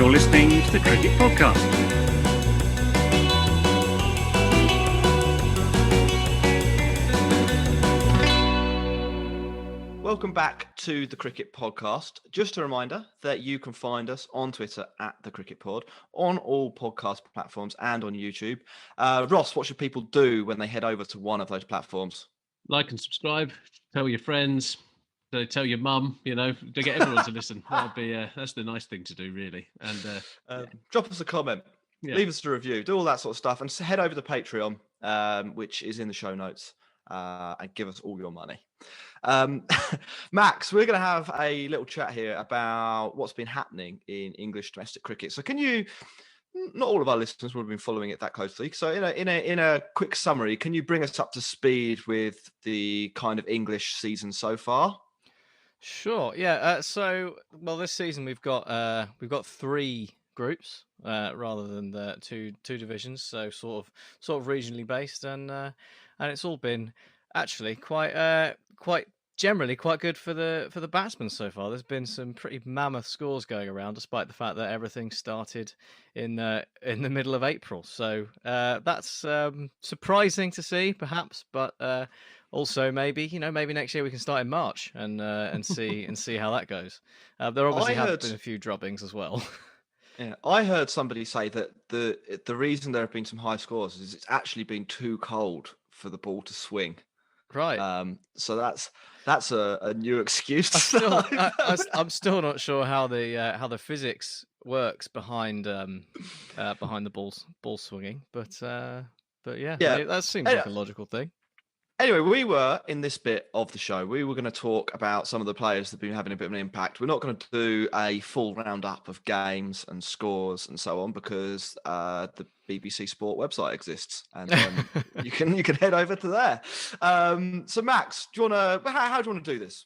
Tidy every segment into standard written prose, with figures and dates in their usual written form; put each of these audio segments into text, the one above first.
You're listening to the Cricket Podcast. Welcome back to the Cricket Podcast. Just a reminder that you can find us on Twitter at the Cricket Pod, on all podcast platforms and on YouTube. Ross, what should people do when they head over to one of those platforms? Like and subscribe, tell your friends, tell your mum, to get everyone to listen. That's the nice thing to do, really. And drop us a comment, leave us a review, do all that sort of stuff, and head over to Patreon, which is in the show notes, and give us all your money. Max, we're going to have a little chat here about what's been happening in English domestic cricket. So can you, not all of our listeners will have been following it that closely, so in a quick summary, can you bring us up to speed with the kind of English season so far? Sure. Yeah. This season we've got three groups rather than the two divisions, so sort of regionally based, and it's all been actually quite generally quite good for the batsmen so far. There's been some pretty mammoth scores going around, despite the fact that everything started in the middle of April. So that's surprising to see, perhaps, but also maybe next year we can start in March and see how that goes. There obviously have been a few droppings as well. Yeah, I heard somebody say that the reason there have been some high scores is it's actually been too cold for the ball to swing. Right. So that's a new excuse. I'm still not sure how the physics works behind the ball swinging, but yeah, that seems like a logical thing. Anyway, we were in this bit of the show. We were going to talk about some of the players that have been having a bit of an impact. We're not going to do a full roundup of games and scores and so on because the BBC Sport website exists, and you can head over to there. So, Max, how do you want to do this?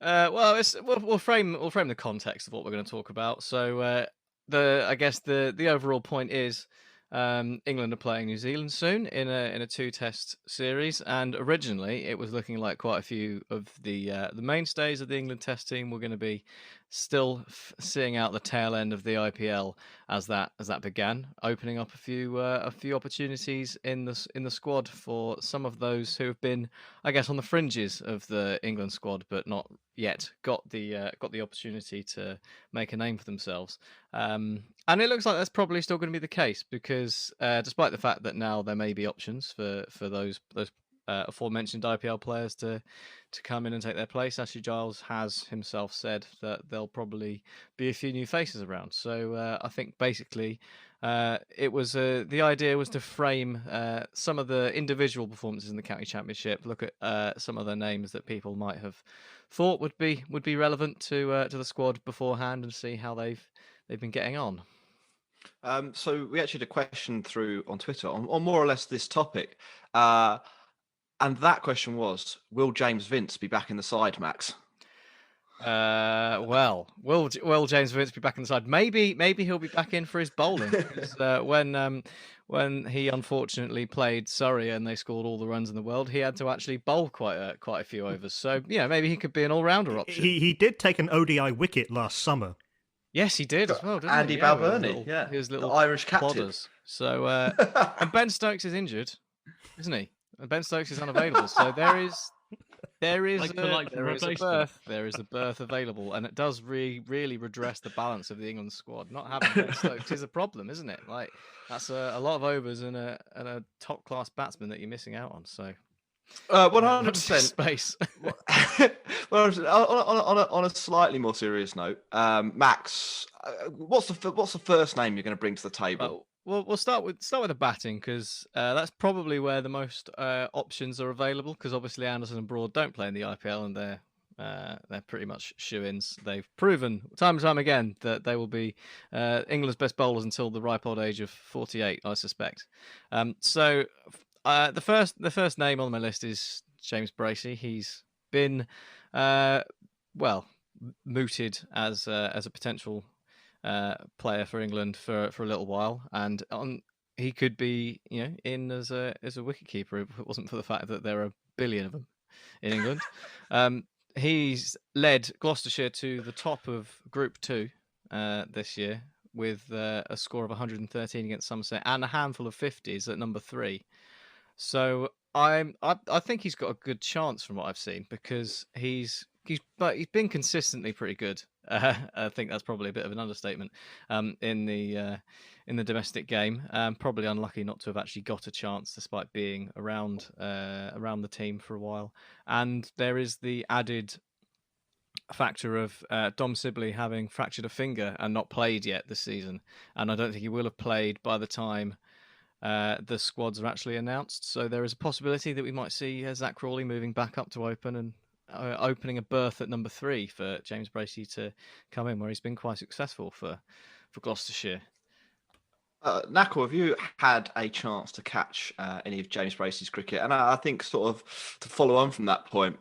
We'll frame the context of what we're going to talk about. So, I guess the overall point is, England are playing New Zealand soon in a two-test series, and originally it was looking like quite a few of the mainstays of the England Test team were going to be still seeing out the tail end of the IPL as that began, opening up a few opportunities in the squad for some of those who have been, I guess, on the fringes of the England squad but not yet got the opportunity to make a name for themselves. And it looks like that's probably still going to be the case because despite the fact that now there may be options for those aforementioned IPL players to come in and take their place, Ashley Giles has himself said that there'll probably be a few new faces around. So I think basically it was the idea was to frame some of the individual performances in the county championship, look at some of the names that people might have thought would be relevant to the squad beforehand, and see how they've been getting on. So we actually had a question through on Twitter on more or less this topic, and that question was: will James Vince be back in the side, Max? Will James Vince be back in the side? Maybe he'll be back in for his bowling. When he unfortunately played Surrey and they scored all the runs in the world, he had to actually bowl quite a few overs. So maybe he could be an all-rounder option. He did take an ODI wicket last summer. Yes, he did as well, didn't Andy he? Balbirnie, his little the Irish captain. plodders. So and Ben Stokes is injured, isn't he? And Ben Stokes is unavailable. So there is a berth. There is a berth available, and it does really redress the balance of the England squad. Not having Ben Stokes is a problem, isn't it? Like that's a lot of overs and a top class batsman that you're missing out on. So 100% space. Well, on a slightly more serious note, Max, what's the first name you're going to bring to the table? Well, we'll start with the batting because that's probably where the most options are available. Because obviously Anderson and Broad don't play in the IPL, and they're pretty much shoo-ins. They've proven time and time again that they will be England's best bowlers until the ripe old age of 48, I suspect. So the first name on my list is James Bracey. He's been mooted as a potential player for England for a little while, and he could be in as a wicketkeeper if it wasn't for the fact that there are a billion of them in England. He's led Gloucestershire to the top of Group 2 this year with a score of 113 against Somerset and a handful of 50s at number 3. So I think he's got a good chance from what I've seen, because he's been consistently pretty good. I think that's probably a bit of an understatement in the domestic game. Probably unlucky not to have actually got a chance despite being around the team for a while. And there is the added factor of Dom Sibley having fractured a finger and not played yet this season, and I don't think he will have played by the time the squads are actually announced. So there is a possibility that we might see Zach Crawley moving back up to open and opening a berth at number 3 for James Bracey to come in, where he's been quite successful for Gloucestershire. Nakul, have you had a chance to catch any of James Bracey's cricket? And I think sort of to follow on from that point,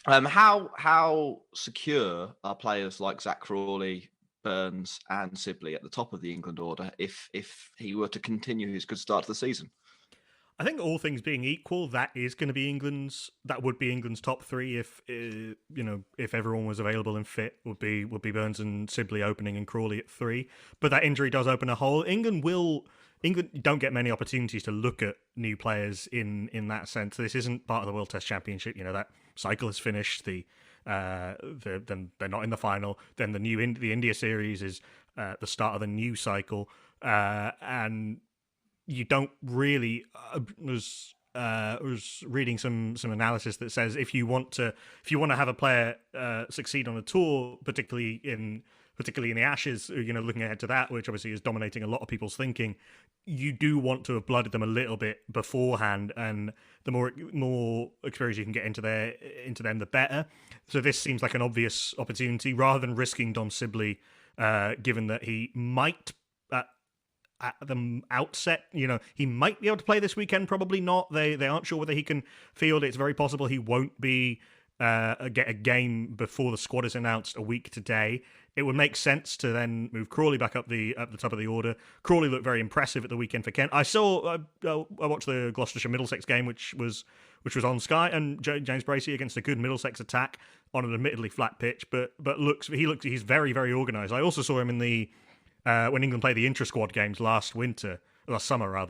how secure are players like Zach Crawley, Burns and Sibley at the top of the England order if he were to continue his good start to the season? I think all things being equal, that would be England's top 3 if everyone was available and fit, would be Burns and Sibley opening and Crawley at 3. But that injury does open a hole. England don't get many opportunities to look at new players in that sense. This isn't part of the World Test Championship. That cycle is finished. Then they're not in the final. Then the India series is the start of the new cycle, and you don't really. I was reading some analysis that says if you want to have a player succeed on a tour, particularly in the Ashes, looking ahead to that, which obviously is dominating a lot of people's thinking, you do want to have blooded them a little bit beforehand, and the more experience you can get into them, the better. So this seems like an obvious opportunity, rather than risking Dom Sibley, given that he might at the outset, he might be able to play this weekend. Probably not. They aren't sure whether he can field. It's very possible he won't be get a game before the squad is announced a week today. It would make sense to then move Crawley back up the top of the order. Crawley looked very impressive at the weekend for Kent. I watched the Gloucestershire Middlesex game, which was on Sky, and James Bracey against a good Middlesex attack on an admittedly flat pitch, but he's very, very organised. I also saw him in the when England played the intra-squad games last summer in the summer of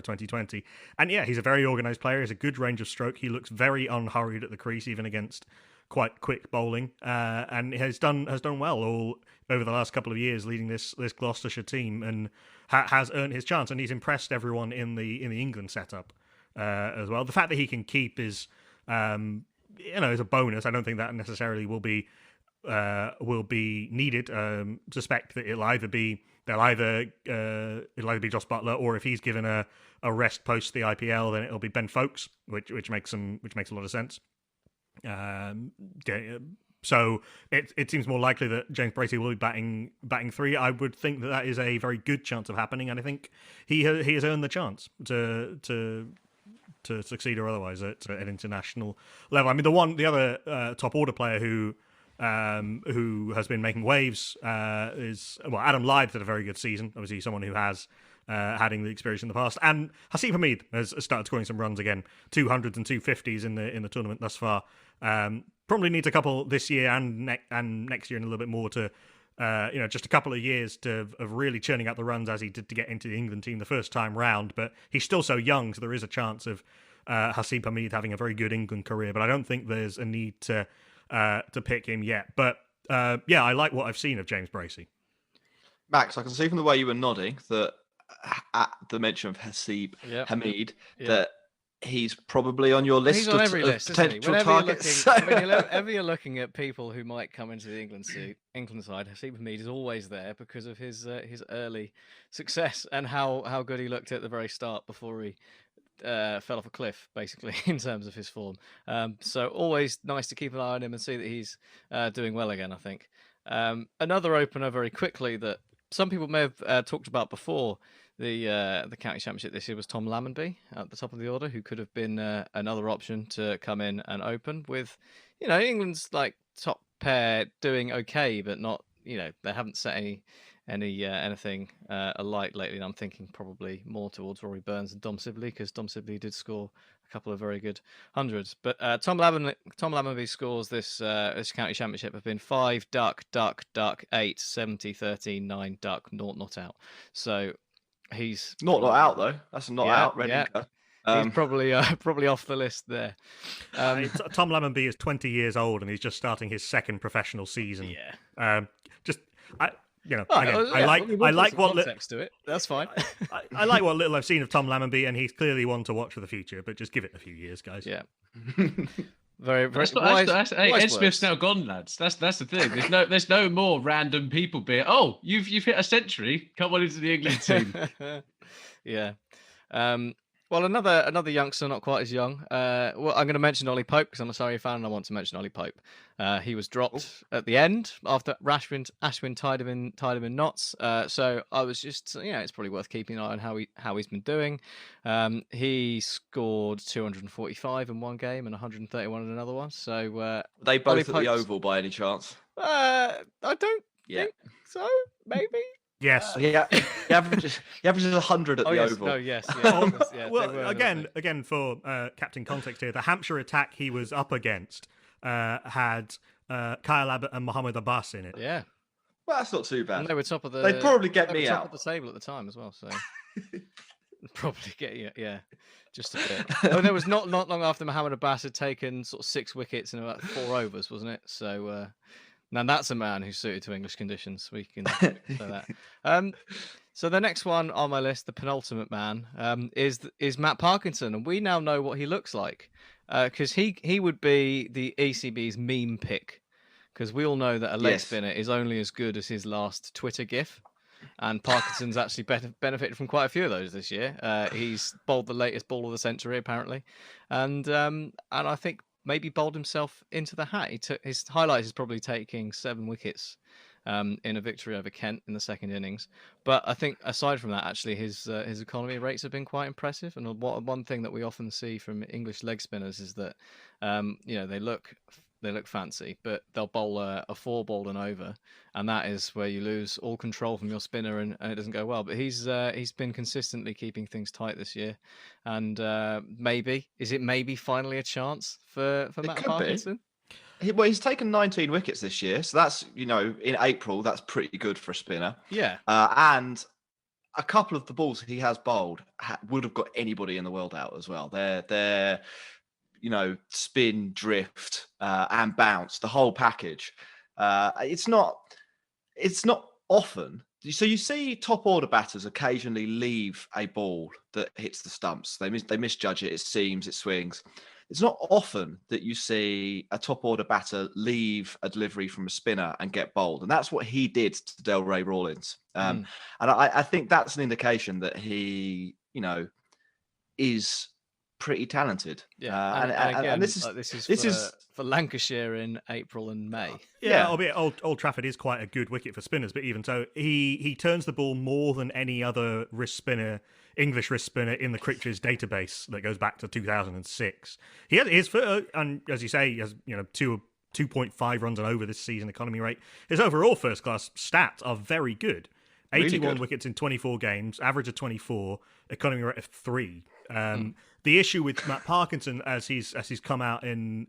2020. And yeah, he's a very organised player. He has a good range of stroke. He looks very unhurried at the crease, even against quite quick bowling, and has done well all over the last couple of years, leading this Gloucestershire team, and has earned his chance. And he's impressed everyone in the England setup as well. The fact that he can keep is is a bonus. I don't think that necessarily will be needed. Suspect that it'll either be Joss Butler, or if he's given a rest post the IPL, then it'll be Ben Foakes, which makes a lot of sense. So it seems more likely that James Bracey will be batting 3. I would think that is a very good chance of happening, and I think he has earned the chance to succeed or otherwise at an international level. I mean, the other top order player who has been making waves is Adam Lyth had a very good season. Obviously, someone who has had the experience in the past, and Haseeb Hameed has started scoring some runs again, 200s and 250s in the tournament thus far. Probably needs a couple this year and next year, and a little bit more to just a couple of years of really churning out the runs as he did to get into the England team the first time round. But he's still so young, so there is a chance of Haseeb Hameed having a very good England career. But I don't think there's a need to pick him yet. But I like what I've seen of James Bracey. Max, I can see from the way you were nodding that at the mention of Haseeb Hameed that he's probably on your list. He's on every list, potential isn't he? targets. Whenever you're looking at people who might come into the England side, Haseeb Hameed is always there because of his early success and how good he looked at the very start before he fell off a cliff, basically, in terms of his form. So always nice to keep an eye on him and see that he's doing well again, I think. Another opener very quickly that some people may have talked about before the county championship this year was Tom Lammonby at the top of the order, who could have been another option to come in and open with, England's top pair doing okay, but not, they haven't set anything alike lately. And I'm thinking probably more towards Rory Burns and Dom Sibley, because Dom Sibley did score a couple of very good hundreds. But Tom Lammonby's scores this county championship have been 5 duck, 8 70 13 9 duck, 0 not out. So he's Not out though. That's not out. Red yeah. Inca. He's probably off the list there. Tom Lammonby is 20 years old and he's just starting his second professional season. Yeah. I like what context to it. That's fine. I like what little I've seen of Tom Lammonby, and he's clearly one to watch for the future. But just give it a few years, guys. Yeah. Very, very. Ed Smith's now gone, lads. That's the thing. There's no more random people being. Oh, you've hit a century. Come on into the England team. Yeah. Well, another youngster, not quite as young. Well, I'm going to mention Ollie Pope because I'm a Surrey fan and I want to mention Ollie Pope. He was dropped at the end after Ashwin tied him in knots. So I was just, it's probably worth keeping an eye on how he's been doing. He scored 245 in one game and 131 in another one. So they both at the Oval by any chance? I don't think so. Maybe. Yes. He averages 100 at the Oval. No, yes. Well, again, for captain context here, the Hampshire attack he was up against had Kyle Abbott and Mohammed Abbas in it. Yeah. Well, that's not too bad. And they were top of the. They'd probably get me top out of the table at the time as well. So probably get you. Yeah. Just a bit. And it was not long after Mohammed Abbas had taken sort of 6 wickets in about 4 overs, wasn't it? So. Now that's a man who's suited to English conditions. We can say that. So the next one on my list, the penultimate man, is Matt Parkinson, and we now know what he looks like, because he would be the ECB's meme pick, because we all know that a leg spinner is only as good as his last Twitter gif, and Parkinson's actually benefited from quite a few of those this year. He's bowled the latest ball of the century apparently, and I think. Maybe bowled himself into the hat. His highlight is probably taking 7 wickets in a victory over Kent in the second innings. But I think aside from that, actually, his economy rates have been quite impressive. And one thing that we often see from English leg spinners is that they look fancy, but they'll bowl a 4-ball and over, and that is where you lose all control from your spinner, and it doesn't go well. But he's been consistently keeping things tight this year, and maybe finally a chance for Matt Parkinson. Well, he's taken 19 wickets this year, so that's in April that's pretty good for a spinner. Yeah, and a couple of the balls he has bowled would have got anybody in the world out as well. They're spin, drift, and bounce, the whole package. It's not often. So you see top order batters occasionally leave a ball that hits the stumps. They misjudge it. It seams, it swings. It's not often that you see a top order batter leave a delivery from a spinner and get bowled. And that's what he did to Delray Rawlins. And I think that's an indication that he, is pretty talented. Yeah, and this is for Lancashire in April and May. Yeah, albeit Old Trafford is quite a good wicket for spinners, but even so, he turns the ball more than any other English wrist spinner in the Cricketers database that goes back to 2006. He has his and as you say, he has 2.5 runs and over this season economy rate. His overall first class stats are very good. 81 wickets in 24 games, average of 24, economy rate of 3. The issue with Matt Parkinson, as he's come out in,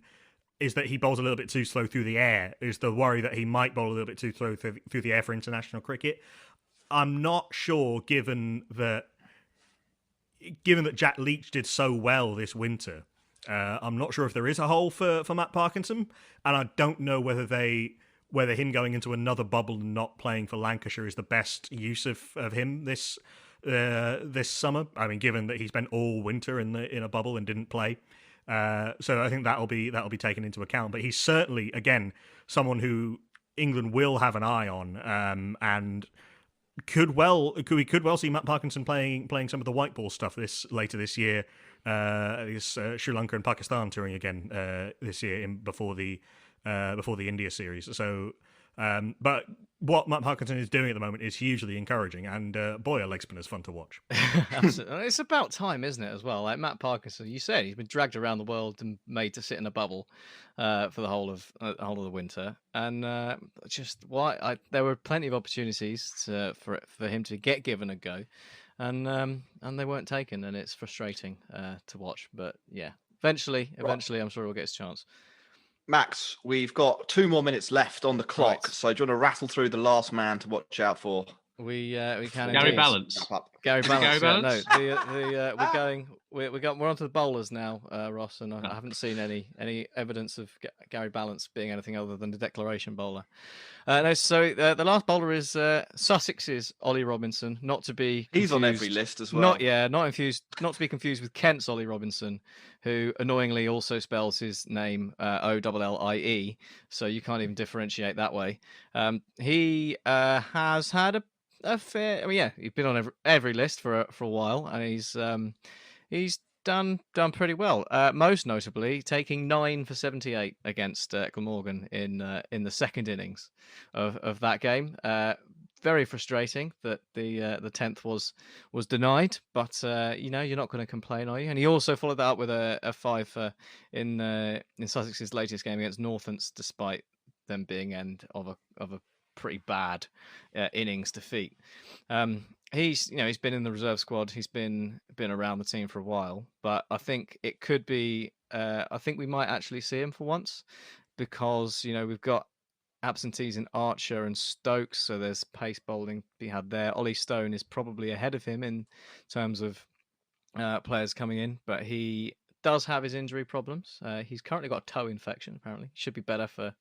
is that he bowls a little bit too slow through the air. Is the worry that he might bowl a little bit too slow through the air for international cricket. I'm not sure, given that Jack Leach did so well this winter. I'm not sure if there is a hole for Matt Parkinson, and I don't know whether him going into another bubble and not playing for Lancashire is the best use of him this summer. I mean, given that he spent all winter in a bubble and didn't play, so I think that'll be taken into account. But he's certainly, again, someone who England will have an eye on, and we could well see Matt Parkinson playing some of the white ball stuff later this year. Sri Lanka and Pakistan touring again this year before the India series. So But what Matt Parkinson is doing at the moment is hugely encouraging, and boy, are leg spinners fun to watch. Absolutely. It's about time, isn't it, as well? Like Matt Parkinson, you said he's been dragged around the world and made to sit in a bubble for the whole of the winter, and there were plenty of opportunities for him to get given a go, and they weren't taken, and it's frustrating to watch. But yeah, eventually, I'm sure he'll get his chance. Max, we've got 2 more minutes left on the clock, Right. so do you want to rattle through the last man to watch out for? We can Gary indeed. Balance. Wrap up. Gary Is it Balance. Gary Yeah, Balance? no, we're onto the bowlers now, Ross, and I haven't seen any evidence of Gary Balance being anything other than a declaration bowler. No, so the last bowler is Sussex's Ollie Robinson, not to be He's on every confused- list as well. not to be confused with Kent's Ollie Robinson, who annoyingly also spells his name Ollie, so you can't even differentiate that way. He has had a fair. I mean, yeah, he's been on every list for a while, and he's done pretty well. Most notably, taking 9 for 78 against Glamorgan in the second innings of that game. Very frustrating that the 10th was denied, but you're not going to complain, are you? And he also followed that up with a 5 in Sussex's latest game against Northants, despite them being end of a pretty bad innings defeat. He's been in the reserve squad. He's been around the team for a while, but I think it could be. I think we might actually see him for once, because we've got absentees in Archer and Stokes, so there's pace bowling to be had there. Ollie Stone is probably ahead of him in terms of players coming in, but he does have his injury problems. He's currently got a toe infection. Apparently, should be better for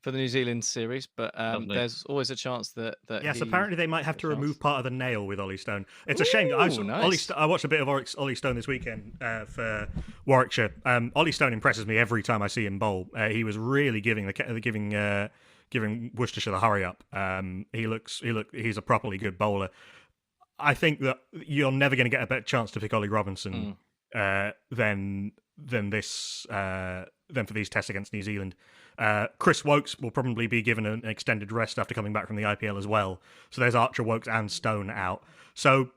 the New Zealand series, but there's always a chance that Yes, he apparently they might have to chance. remove part of the nail with Ollie Stone. It's a shame. Nice. I watched a bit of Ollie Stone this weekend for Warwickshire. Ollie Stone impresses me every time I see him bowl. He was really giving Worcestershire the hurry up. He's a properly good bowler. I think that you're never going to get a better chance to pick Ollie Robinson than for these tests against New Zealand. Chris Wokes will probably be given an extended rest after coming back from the IPL as well. So there's Archer, Wokes, and Stone out. So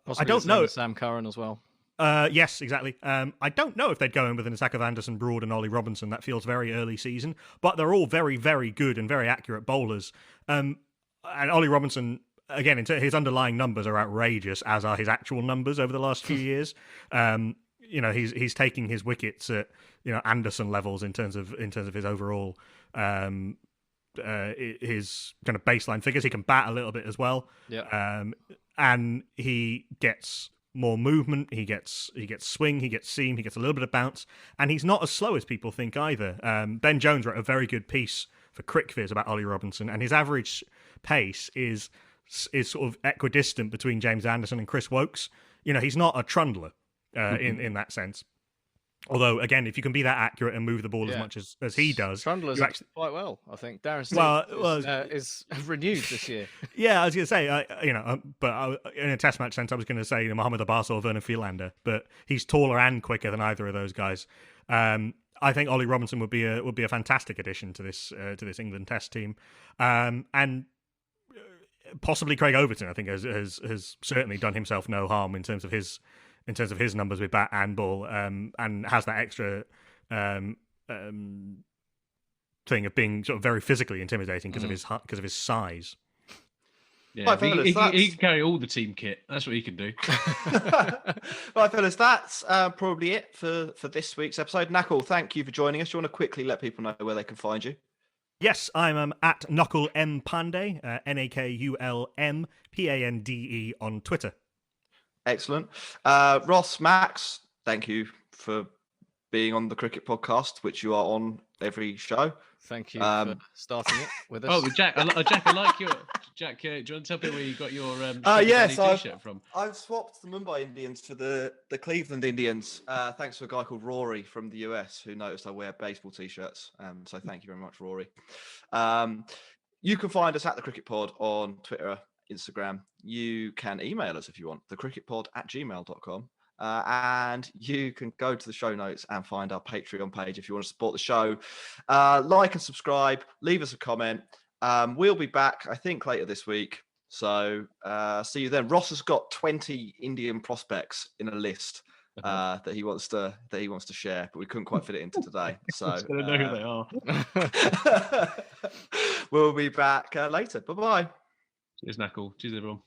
Possibly I don't the same know. with Sam Curran as well. Yes, exactly. I don't know if they'd go in with an attack of Anderson, Broad, and Ollie Robinson. That feels very early season, but they're all very, very good and very accurate bowlers. And Ollie Robinson, again, his underlying numbers are outrageous, as are his actual numbers over the last few years. He's taking his wickets at Anderson levels in terms of his overall his kind of baseline figures. He can bat a little bit as well. Yeah. And he gets more movement, he gets swing, he gets seam, he gets a little bit of bounce, and he's not as slow as people think either. Ben Jones wrote a very good piece for CricViz about Ollie Robinson, and his average pace is sort of equidistant between James Anderson and Chris Wokes. He's not a trundler in that sense. Although, again, if you can be that accurate and move the ball as much as he does, Trundler's you actually... quite well, I think. Darren Stevens is renewed this year. Yeah, I was going to say, but in a test match sense, I was going to say Mohamed Abbas or Vernon Philander, but he's taller and quicker than either of those guys. I think Ollie Robinson would be a fantastic addition to this England Test team, and possibly Craig Overton. I think has certainly done himself no harm in terms of his numbers with bat and ball, and has that extra thing of being sort of very physically intimidating because of his size. Yeah, Right, fellas, he can carry all the team kit. That's what he can do. Right, fellas, that's probably it for this week's episode. Nakul, thank you for joining us. Do you want to quickly let people know where they can find you? Yes, I'm at Nakul Pande, Nakulm Pande on Twitter. Excellent. Ross, Max, thank you for being on the Cricket Podcast, which you are on every show. Thank you for starting it with us. Oh, Jack, I like your Jack. Do you want to tell people where you got your yes, T-shirt from? I've swapped the Mumbai Indians for the Cleveland Indians. Thanks to a guy called Rory from the US who noticed I wear baseball T-shirts. So thank you very much, Rory. You can find us at the Cricket Pod on Twitter, Instagram. You can email us if you want, thecricketpod@gmail.com. And you can go to the show notes and find our Patreon page if you want to support the show. Like and subscribe, leave us a comment. We'll be back, I think, later this week. So see you then. Ross has got 20 Indian prospects in a list that he wants to share, but we couldn't quite fit it into today. So I don't know who they are. we'll be back later. Bye-bye. Cheers, Nakul. Cheers, everyone.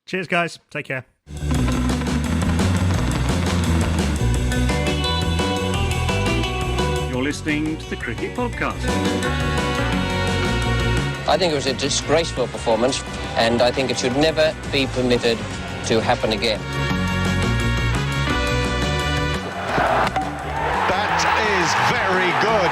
Cheers, guys. Take care. You're listening to the Cricket Podcast. I think it was a disgraceful performance, and I think it should never be permitted to happen again. That is very good.